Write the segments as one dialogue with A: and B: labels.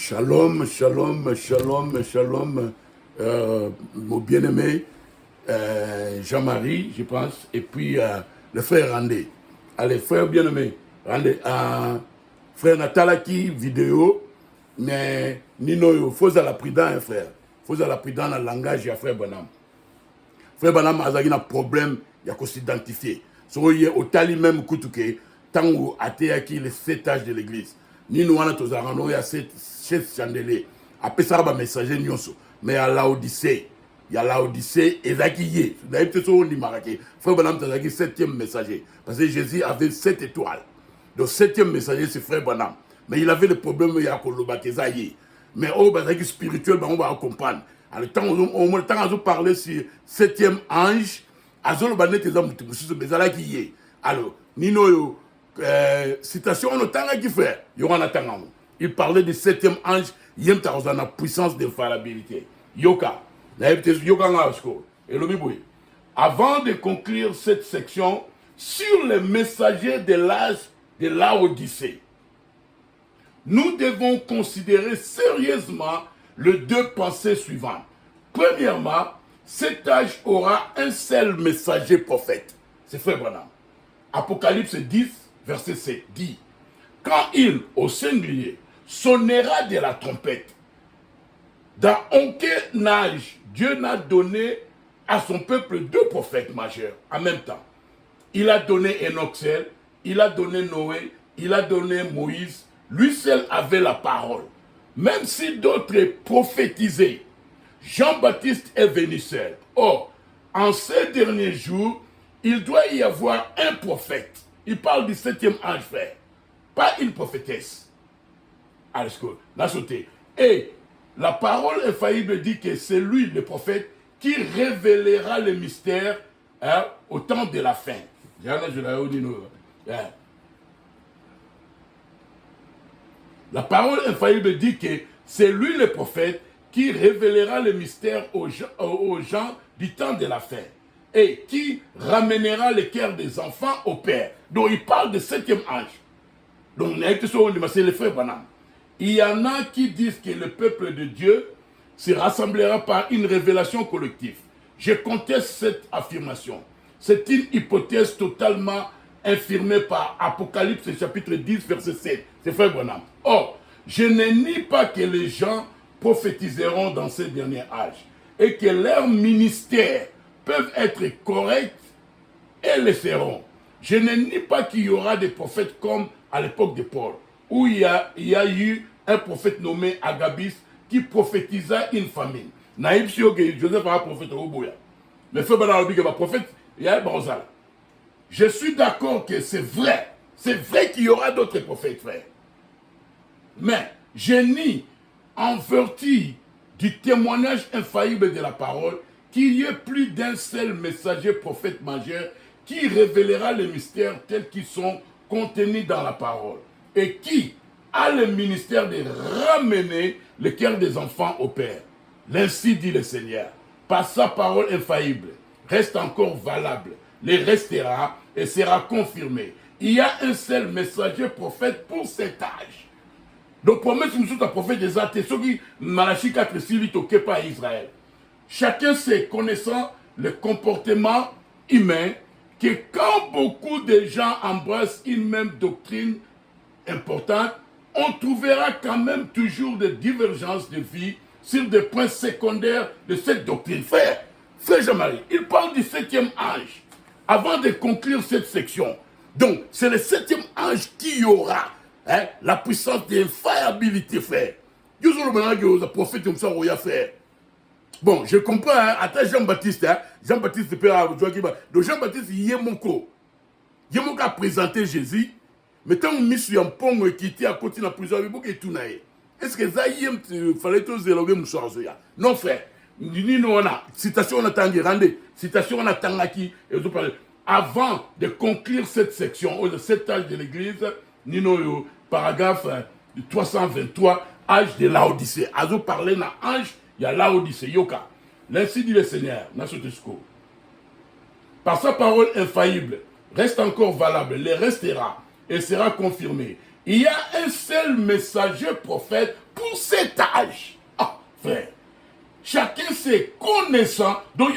A: Shalom, shalom, shalom, shalom, mon bien-aimé Jean-Marie, je pense, et puis le frère Randé. Allez, frère bien-aimé, Randé, frère Natalaki, vidéo, mais Nino, il faut la prudence, frère. Il faut la prudence dans le langage de frère Banam. Frère Banam a un problème, il faut s'identifier. Il y a au tali même Koutuke, tant où athée les 7 âges de l'église. Ni nous, on a 7 chandeliers. Après ça, il y a un messager, mais à l'Odyssée. Il y a l'Odyssée et Zakiye. Frère Banam a 7e messager. Parce que Jésus avait 7 étoiles. Le 7e messager, c'est Frère Banam. Mais il avait le problème, il y a Kolobatezaye. Mais au spirituel, on va comprendre. Alors, tant on parler sur 7e ange, alors, Nino, citation, on a qui fait. Il parlait du 7e ange, il y a une puissance d'infaillibilité. Yoka. Avant de conclure cette section sur les messagers de l'âge de l'Odyssée, nous devons considérer sérieusement les deux pensées suivantes. Premièrement, cet âge aura un seul messager prophète. C'est Frère Branham. Apocalypse 10, verset 7 dit: quand il, au singulier, sonnera de la trompette, dans aucun âge, Dieu n'a donné à son peuple 2 prophètes majeurs en même temps. Il a donné Enoch seul, il a donné Noé, il a donné Moïse. Lui seul avait la parole. Même si d'autres prophétisaient, Jean-Baptiste est venu seul. Or, en ces derniers jours, il doit y avoir un prophète. Il parle du 7e ange, frère. Pas une prophétesse. Et la parole infaillible dit que c'est lui, le prophète, qui révélera le mystère au temps de la fin. La parole infaillible dit que c'est lui le prophète qui révélera le mystère aux gens du temps de la fin et qui ramènera le cœur des enfants au Père. Donc il parle de 7e ange. Donc c'est le frère Branham. Il y en a qui disent que le peuple de Dieu se rassemblera par une révélation collective. Je conteste cette affirmation. C'est une hypothèse totalement infirmée par Apocalypse chapitre 10 verset 7. C'est frère Branham. Or, je ne nie pas que les gens prophétiseront dans ces derniers âges et que leurs ministères peuvent être corrects et le seront. Je ne nie pas qu'il y aura des prophètes comme à l'époque de Paul, où il y a eu un prophète nommé Agabus qui prophétisa une famine. Naïb Sioge, Joseph a un prophète au Boya. Le frère Banam a prophète, il y a un Barzal. Je suis d'accord que c'est vrai. C'est vrai qu'il y aura d'autres prophètes, frère. Mais je nie, en vertu du témoignage infaillible de la parole, qu'il y ait plus d'un seul messager prophète majeur qui révélera les mystères tels qu'ils sont contenus dans la parole et qui a le ministère de ramener le cœur des enfants au Père. L'ainsi dit le Seigneur, par sa parole infaillible, reste encore valable, les restera et sera confirmé. Il y a un seul messager prophète pour cet âge. Donc, promesse nous sommes prophète des athées, ceux qui Malachi 4 6 au pas Israël. Chacun sait, connaissant le comportement humain, que quand beaucoup de gens embrassent une même doctrine importante, on trouvera quand même toujours des divergences de vie sur des points secondaires de cette doctrine. Frère Jean-Marie, il parle du 7e ange avant de conclure cette section. Donc, c'est le 7e ange qui aura la puissance d'infaillibilité, frère. Prophète comme ça, on va faire. Bon, je comprends, attends Jean-Baptiste, Jean-Baptiste, donc Jean-Baptiste, Yemoko a présenté Jésus, mais tant que mis un pont qui était à côté de la prison, il faut tout naïe. Est-ce que ça y est, fallait tous éloigner mon soir? Non, frère. Nous, on a, citation, on a Tanguerande, citation, on a Tangaki, avant de conclure cette section, le 7 âge de l'église, Nino, paragraphe 323, âge de l'Odyssée. Azo parlait d'un âge, il y a l'Odyssée, Yoka. L'ainsi dit le Seigneur, par sa parole infaillible, reste encore valable, les restera et sera confirmé. Il y a un seul messager prophète pour cet âge. Ah, frère. Chacun s'est connaissant. Donc,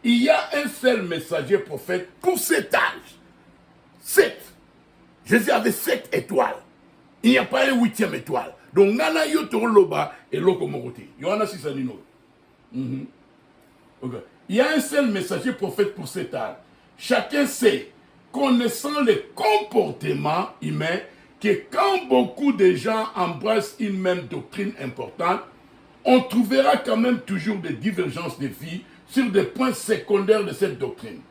A: il y a un seul messager prophète pour cet âge. 7. Jésus avait 7 étoiles. Il n'y a pas une 8e étoile. Donc, nana yo toro loba et loko morote. Yohana 6 anino. Il y a un seul messager prophète pour cet âge. Chacun sait, connaissant les comportements humains, que quand beaucoup de gens embrassent une même doctrine importante, on trouvera quand même toujours des divergences de vie sur des points secondaires de cette doctrine.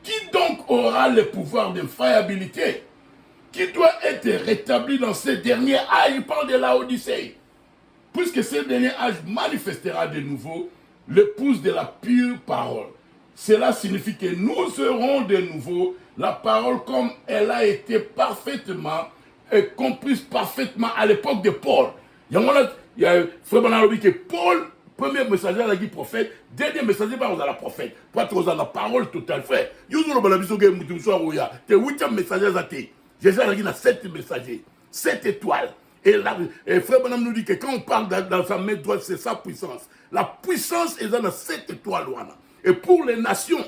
A: Qui donc aura le pouvoir d'infaillibilité qui doit être rétabli dans ces derniers âges? Il parle de la Odyssée. Puisque ce dernier âge manifestera de nouveau l'épouse de la pure parole. Cela signifie que nous aurons de nouveau la parole comme elle a été parfaitement et comprise parfaitement à l'époque de Paul. Il y a Frère Banalobi que Paul, premier messager à la prophète, dernier messager par la prophète. Pour être la parole totale, frère. Vous avez le 8e messager à Jésus a 7 messagers, 7 étoiles. Et Frère Banam nous dit que quand on parle dans sa main droite, c'est sa puissance. La puissance est dans 7 étoiles. Et pour les nations,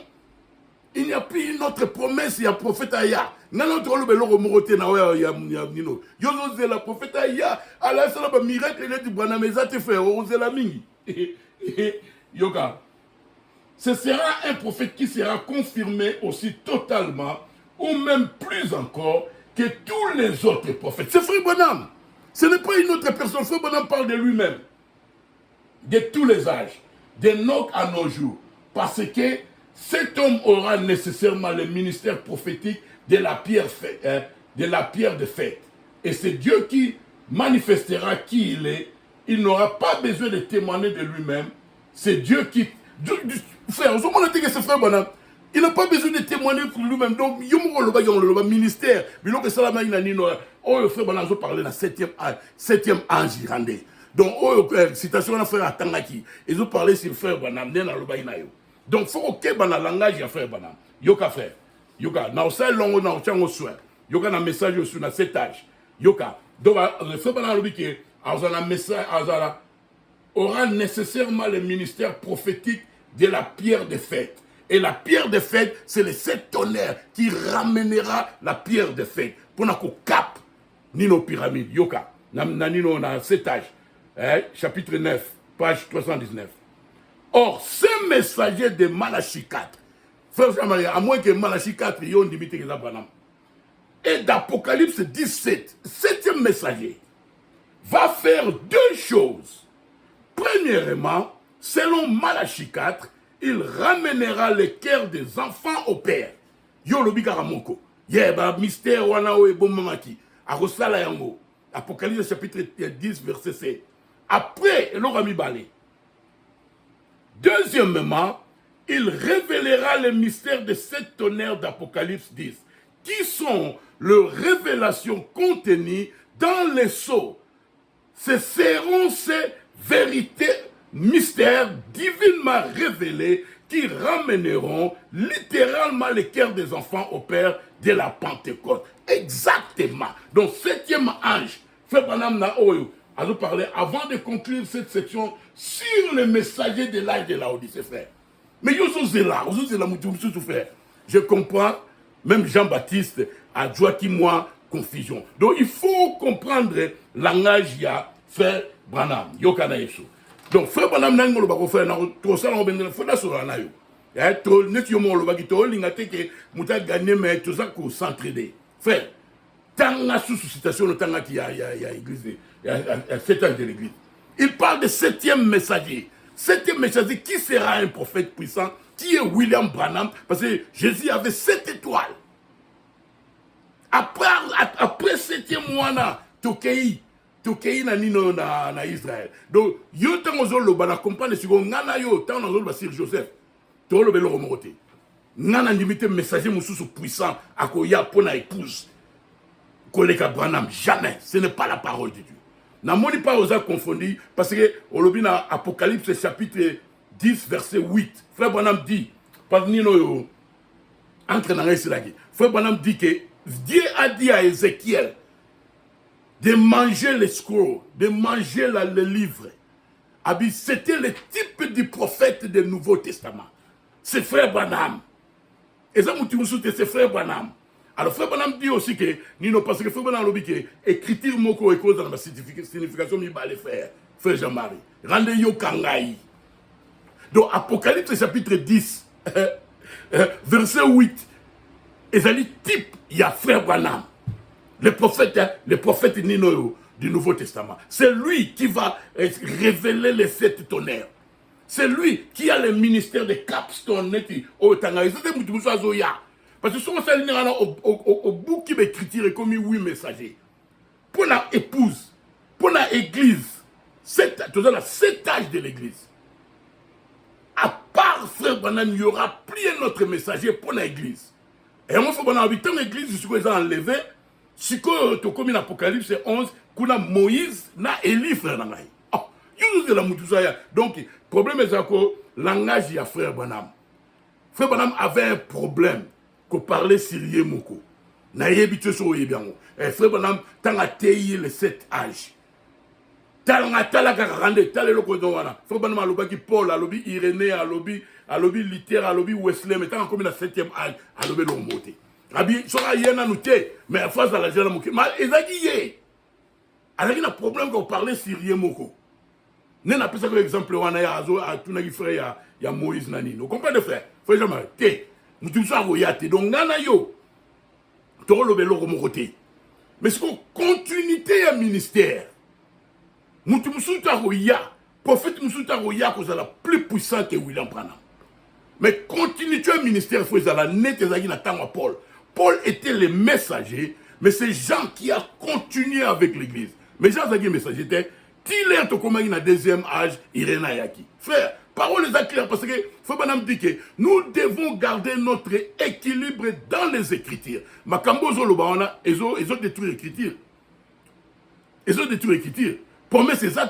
A: il n'y a plus une autre promesse, il y a prophète Aya. La prophète Aya, Allah c'est le miracle, il est du Branameza te fait, la mingi. Yoga. Ce sera un prophète qui sera confirmé aussi totalement, ou même plus encore, que tous les autres prophètes. C'est Frère Branham. Ce n'est pas une autre personne. Frère Branham parle de lui-même. De tous les âges. d'Enoch à nos jours. Parce que cet homme aura nécessairement le ministère prophétique de la pierre de fête. Et c'est Dieu qui manifestera qui il est. Il n'aura pas besoin de témoigner de lui-même. C'est Dieu qui... Frère, c'est frère Bonham. Il n'a pas besoin de témoigner pour lui-même. Donc, il y a un ministère. Mais là, ça oh, frère Bonham, je parlais de la septième ange irlandais. Donc, oh, citation de frère Atangaki. Ils ont parlé sur frère Bonham. Donc, il faut que le langage de frère Bonham. Yoka frère. Yoka. Dans ce long, dans le soin. Yoka, un message sur cet âge. Yoka. Donc, le frère Bonham dit que un message aura nécessairement le ministère prophétique de la pierre de fête. Et la pierre de fête, c'est les 7 tonnerres qui ramènera la pierre de fête. Pour qu'on cap ni nos pyramides. Yoka. Nanino na cet âge. Chapitre 9, page 319. Or, ce messager de Malachie 4, frère Jean-Marie, à moins que Malachie 4, il y ait une limite et d'Apocalypse 17, 7e messager, va faire 2 choses. Premièrement, selon Malachie 4, il ramènera le cœur des enfants au Père. Yo lobi karamoko. Yeba mystère wana o ebomamaki. Arosala yango. Apocalypse chapitre 10 verset 7. Après, il aura mis balé. Deuxièmement, il révélera le mystère de 7 tonnerres d'Apocalypse 10, qui sont les révélations contenues dans les sceaux. Ce seront ces vérités, mystères divinement révélés qui ramèneront littéralement le cœur des enfants au Père de la Pentecôte. Exactement. Donc, 7e ange, Frère Branham na oyo, a parlé avant de conclure cette section sur les messagers de l'âge de la Odyssée, frère. Mais je comprends, même Jean-Baptiste a joué moi confusion. Donc il faut comprendre le langage il y a frère Branham. Donc frère Branham n'a pas fait tout ça, on a fait sur la nayo. Frère, tant la suscitation, tant qu'il y a l'église, il y a 7 ans de l'église. Il parle de 7e messager. 7e messager qui sera un prophète puissant, qui est William Branham, parce que Jésus avait 7 étoiles. Après 7e mois, Tokei na Israël. Donc, yo tango zolo bana comprendre ce qu'on ngana yo tango zolo basir Joseph. Tolo belo romorote. Ngana limité messager mususu puissant akoya pour na épouse. Koleka Branham jamais, ce n'est pas la parole de Dieu. N'amoni pas aux confondus parce que au lobby na Apocalypse chapitre 10 verset 8. Frère Branham dit parce que Nino entre dans Israël. Frère Branham dit que Dieu a dit à Ézéchiel de manger les scrolls, de manger le livre. C'était le type du prophète du Nouveau Testament. C'est frère Branham. Et ça, c'est frère Branham. Alors, frère Branham dit aussi que, parce que frère Branham dit que écriture moko et cause dans la signification, il va le faire. Frère Jean-Marie. Rendez-yo kangai. Donc, Apocalypse chapitre 10, verset 8. Et ça dit type, il y a frère Branham. Le prophète Nino du Nouveau Testament. C'est lui qui va révéler les 7 tonnerres. C'est lui qui a le ministère de capstone. Parce que souvent, ça au bout qui m'écriture comme 8 messagers. Pour la épouse, pour l'église, c'est 7 âges de l'église. À part frère Branham, il n'y aura plus un autre messager pour l'église. Et moi, frère Branham, habitant l'église, je suis enlevé. Si tu as comme l'Apocalypse 11, kuna Moïse na Élie frère nangai. Oh, de la donc, le problème est que le langage il y a frère Branham. Frère Branham avait un problème qu'on parlait syrien moko. Na yebitio so yebiango. Et frère Branham tant a taillé les 7 âges. Tala garande tala loko donwana. Frère Branham alobi Paul, alobi Irénée, alobi Luther, alobi Wesley, mais tant comme la 7e âge, alobi l'homoté. Abi sera yena nouté mais face à la jeune moko mal ezaki avec un problème qu'on parlait syrien moko n'a pas ça comme exemple wana ya azo a tunaki frère ya Moïse nani no comprenez frère frère jamais té mutu so royate donc nana yo to lo belo ko mokoté mais ce qu'on continuité ya ministère mutu musuta roya prophète musuta roya ko la plus puissant que William Branham mais continuité ya ministère frère la net ezaki na tango Paul. Paul était le messager, mais c'est Jean qui a continué avec l'église. Mais Jean a dit messager était, qu'il est au commun dans le 2e âge, Iréna Yaki. Frère, parole est claire parce que Frère Branham dit que nous devons garder notre équilibre dans les Écritures. Makambo Zolobaona, ils ont détruit l'écriture. Ils ont détruit l'écriture. Promesse c'est ça,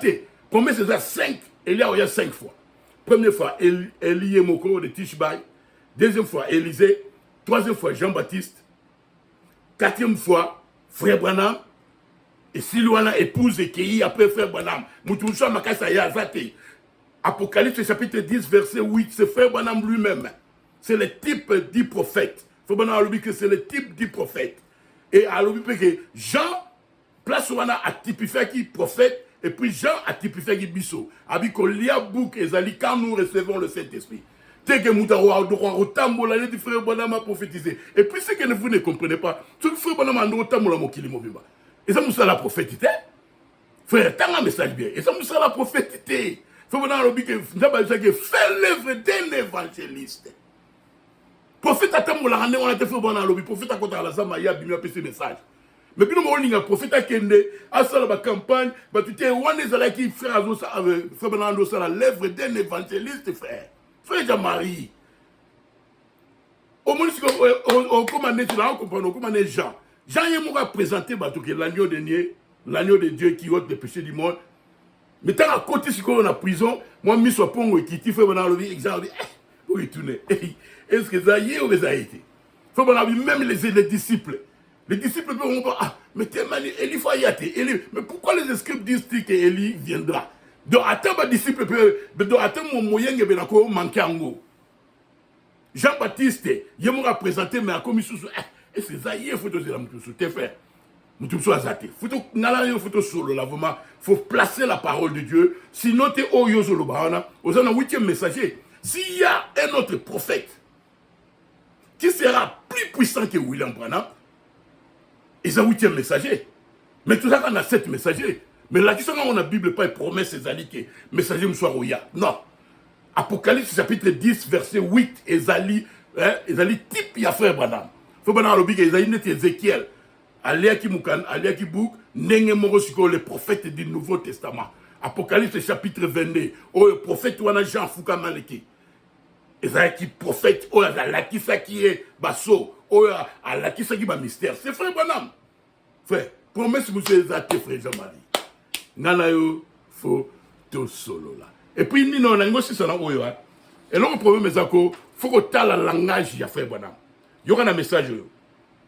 A: promesse c'est ça 5, il y a 5 fois. Première fois, Élie Moko de Tishbaï. Deuxième fois, Élisée. 3e fois, Jean-Baptiste. 4e fois, frère Branham. Et Silouana épouse et qui après frère Branham. Moutousha Makasa Yazate. Apocalypse chapitre 10, verset 8. C'est frère Branham lui-même. C'est le type du prophète. Frère Branham a dit que c'est le type du prophète. Et a dit que Jean, place Wana a typifié qui prophète. Et puis Jean a typifié qui bisso. A dit que l'ia bouk et zali quand nous recevons le Saint-Esprit. Et puis ce que vous ne comprenez pas, c'est que frère Branham a et ça nous a la prophétité. Frère, t'as un message bien. Et ça nous a la prophétité. Frère Branham a dit que fait l'œuvre d'un évangéliste. Prophète a tant la rendre on a été frère Branham a prophète a contre la zama ya bimia pesi message. Mais puis nous on a prophète a kende à ça la campagne, bah tu t'es one ezala qui frère azo ça frère Branham a la l'œuvre d'un évangéliste frère. Frère Jean-Marie, au moins, on commande Jean. Jean est présenté l'agneau de Dieu qui ôte les péchés du monde. Mais tant à côté, si on a prison, moi, je suis pongo et qui fait exemple, oui, tourner. Est-ce que ça y est ou ça a été? Faut même les disciples. Les disciples vont dire, ah, mais t'es mani, Élie faut y aller. Mais pourquoi les scribes disent que Élie viendra? Donc, attends, mes disciples, donc, attends, mon moyen, il y a manqué en haut. Jean-Baptiste, il m'a présenté, mais à comme il et c'est ça, il faut te dire, t'es fait. Il faut placer la parole de Dieu. Sinon, tu es au Yozolo Bahana, aux 8e messager. S'il y a un autre prophète qui sera plus puissant que William Branham, il est 8e messager. Mais tout ça, on a 7 messagers. Mais la question, on a la Bible, pas une promesse, c'est que messager me soit roya. Non. Apocalypse chapitre 10, verset 8, Ezali type, il y a frère Branham. Frère Branham a dit qu'Ezali n'est Ézéchiel. Aliaki Bouk, Nenge Morosiko, le prophète du Nouveau Testament. Apocalypse chapitre 22, le prophète Wana Jean Fouka Maleki. Ezali prophète, Alaki Saki est Basso, Alaki Saki est mystère. C'est frère Branham. Frère, promesse, monsieur Ezate, frère Jean-Marie. Nanayo faut tout solo là. Et puis ni non nango si ça na oyo. Et le problème est que faut que tu la langage ya frère Branham. Il y aura un message.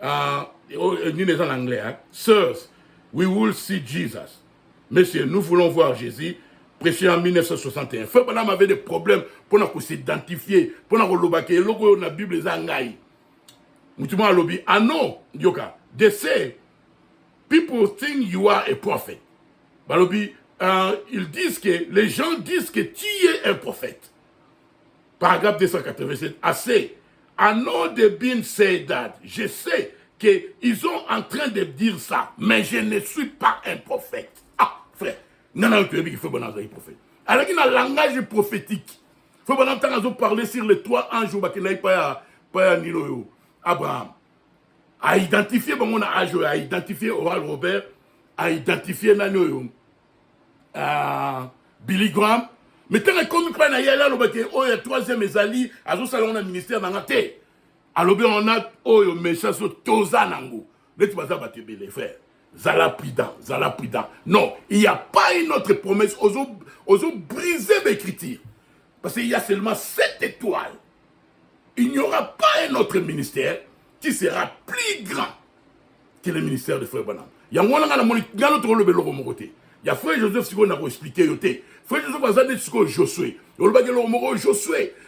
A: en anglais, hein. Sirs, we will see Jesus. Messieurs, nous voulons voir Jésus, prêché en 1961. Frère Branham avait des problèmes pour nous s'identifier, pour nous relobake, et logo na Bible zangai. Mutumo alobi, ah non, yoka, they say, people think you are a prophet. Balobi, ils disent que, les gens disent que tu es un prophète. Paragraphe 287, assez. I know they've been say that. Je sais qu'ils sont en train de dire ça, mais je ne suis pas un prophète. Ah, frère, non, non, tu es faut bon prophète. Alors qu'il y a un langage prophétique. Faut bon entendre parler sur les trois anges qui n'aient pas Nilo, Abraham. À identifier, bon, on a à identifier Oral Robert, à identifier Nano, Billy Graham. Mais tant que comme il y a là, le troisième ezali, à ce salon un ministère dans la tête. Alors on a oh méchant sur Toza Nango. Les tu vas battre les frères. Zala prudent. Non, il n'y a pas une autre promesse. Osons briser l'écriture. Parce qu'il y a seulement 7 étoiles. Il n'y aura pas un autre ministère qui sera plus grand que le ministère de Frère Branham. Il y a un autre rôle de l'homme côté. Il y a Frère Joseph qui a expliqué. Frère Joseph a dit ce que Josué.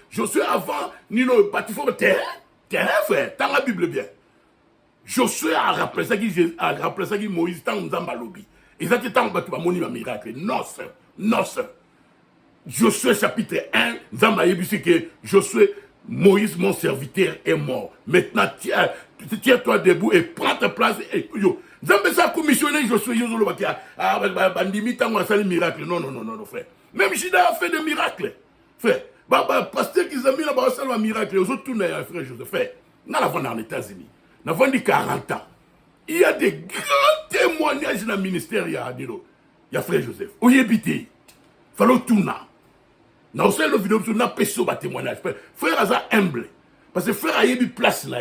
A: Josué avant, Nino, Batifo, terrain, frère, dans la Bible bien. Josué a rappelé ça qui Moïse, tant Nzamba lobby. Et ça, c'est tant que tu miracle. Non, sir. Josué chapitre 1, Nzamba yébissé que Josué, Moïse, mon serviteur, est mort. Maintenant, tiens-toi debout et prends ta place. Nzamba ça a commissionné Josué, bandimi, tant qu'on a fait miracle. Non, frère. Même Jida a fait des miracles. Frère, pasteur qui a mis là-bas, ça un miracle. Les autres tournent, frère Joseph. Frère, nous l'avons dans les États-Unis. Nous avons dit 40 ans. Il y a des grands témoignages dans le ministère. Il y a frère Joseph. Où y habite? Fallait tourner. Dans le vidéo, on a péché au témoignage. Frère Aza humble. Parce que frère a eu place là.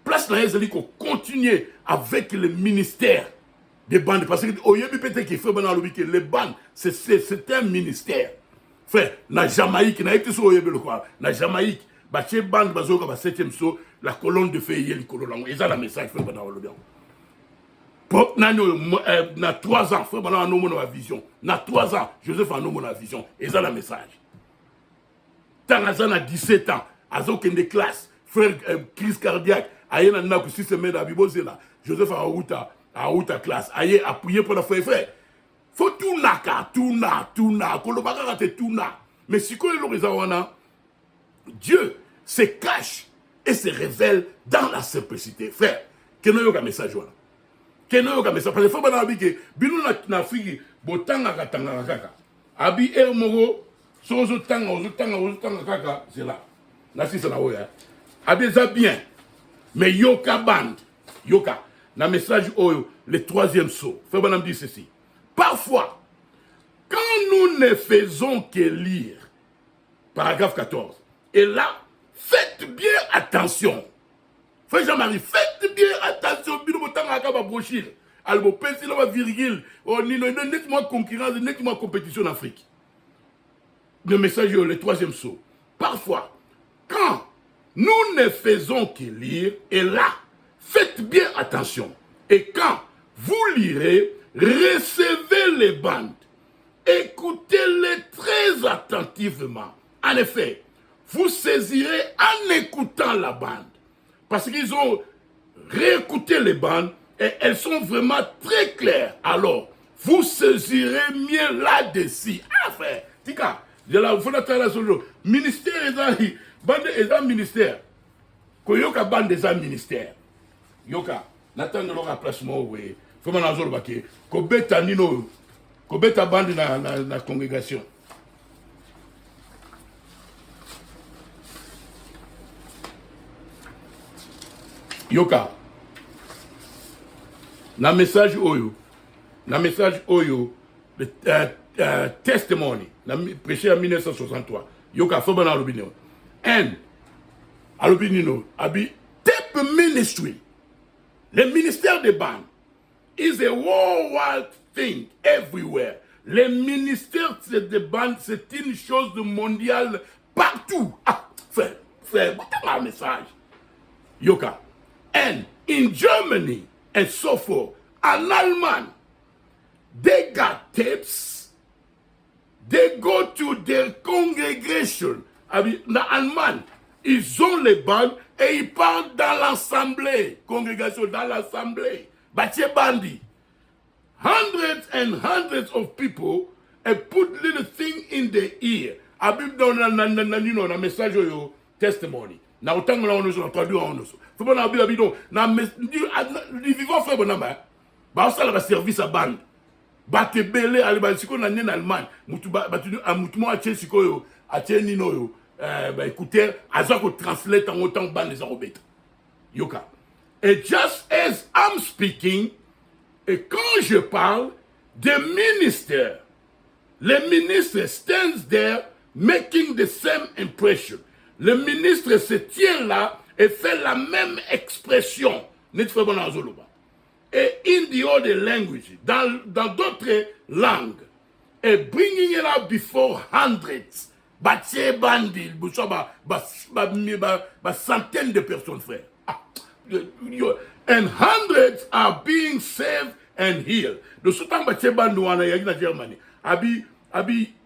A: Place là, c'est-à-dire qu'on continue avec le ministère des bandes. Parce que peut-être que frère Bernard Lobi, les bandes, c'est un ministère. Frère, la Jamaïque, n'a été sur le quoi. La Jamaïque, chez bande, bazoka, 7e saut, la colonne de feu, il y a le message, frère Bernard Lobi. Na 3 ans, frère Bernard a nommé la vision. Na 3 ans, Joseph a nommé la vision. Et ça, le message. Tant à 17 ans, à aucune des classes, frère crise cardiaque, aïe n'a que 6 semaines à Bibozela, Joseph a route à classe, aïe appuyé pour la frère. Faut tout naka, kolobaka rate tout na. Mais si quoi Dieu se cache et se révèle dans la simplicité. Frère, quel est le message là? Quel est le message? Parce que faut pas que binu na figi botanga katanga kaka. Abi ermoro sozo tanga kaka, c'est là. Là c'est là ouais. Abi ça bien. Mais yoka band, yoka, na message oyo, le 3e saut. Frère Branham dit ceci. Parfois, quand nous ne faisons que lire, paragraphe 14, et là, faites bien attention. Frère Jean-Marie, faites bien attention. Bino botanga kaba brochir. Albo pensi la virgule. Oh nino, nettement concurrence, nettement compétition en Afrique. Le message, le 3e saut. Parfois, quand nous ne faisons que lire, et là, faites bien attention. Et quand vous lirez, recevez les bandes. Écoutez-les très attentivement. En effet, vous saisirez en écoutant la bande. Parce qu'ils ont réécouté les bandes et elles sont vraiment très claires. Alors, vous saisirez mieux là-dessus. Ah, frère, tika, je la vous la solo. Ministère est bande est ministère. Koyoka bande est un ministère. Yoka, n'attends le remplacement, oui. Faut m'en azol baké. Kobeta nino, kobeta bande na congrégation. Yoka, na message oyo, le testimony, prêché en 1963. Yoka, faut m'en alubino. And, alubino, abi, tape ministry. Le ministère des bandes is a worldwide thing everywhere. Le ministère des bandes, c'est une chose mondiale partout. Ah, frère, c'est un message. Yoka. And in Germany and so forth, en Allemagne, they got tapes. They go to their congregation. En Allemagne, ils ont les bandes et ils parlent dans l'assemblée. Congrégation dans l'assemblée. Bache bandi. Hundreds and hundreds of people and put little thing in their ear. Abib dans na message yo testimony. Na autant na on nous traduit on nous. Faut pas na abib na vivant frère bonamba. Ba ça la service à bande. Ba te belé ali ba siko na en Allemagne. Mutu ba tu mutu mo a siko yo, a nino yo. Ba écoutez, aza ko translate en autant bande les arobet. Yoka. And just as I'm speaking, et quand je parle, the minister, le ministre stands there making the same impression. Le ministre se tient là et fait la même expression. Et in the other language, dans d'autres langues, et bringing it out before hundreds, centaines de personnes, frère. And hundreds are being saved and healed. Le sultan Batsheba Nouana Yagi na Germany. Abi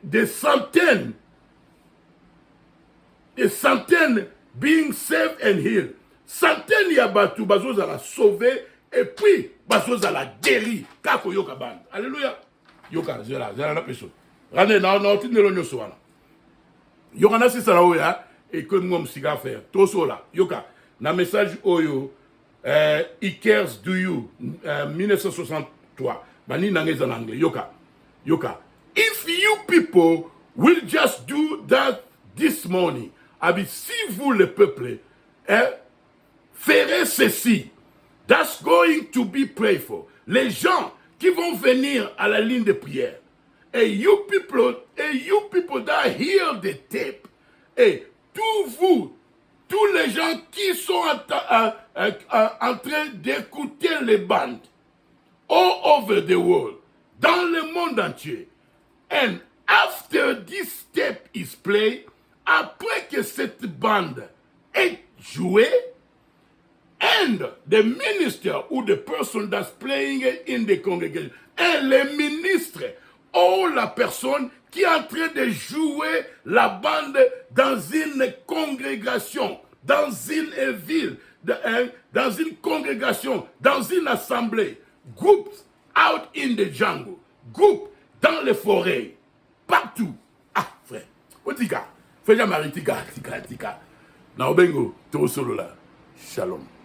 A: des centaines being saved and healed. Centaines yabatu bazos à la sauver et puis bazos à la guérir. Kako yoka band. Alléluia. Yoka zela na personne. Rane na tinelo nyosoana. Yoka na si sala oya et que ngom siga faire. Toso la. Yoka na message oyo He cares do you 1963. Bani nangeza en anglais. Yoka. If you people will just do that this morning, si vous le peuple ferez ceci, that's going to be prayed for. Les gens qui vont venir à la ligne de prière, et you people that hear the tape, et tous les gens qui sont en train d'écouter les bandes all over the world, dans le monde entier. And after this tape is played, après que cette bande est jouée, and the minister or the person that's playing it in the congregation, et le ministre ou la personne qui est en train de jouer la bande dans une congrégation, dans une ville, dans une congrégation, dans une assemblée, groups out in the jungle, group dans les forêts, partout. Ah, frère, Otika, frère Jamari, tika. Na obengo, to solo là. Shalom.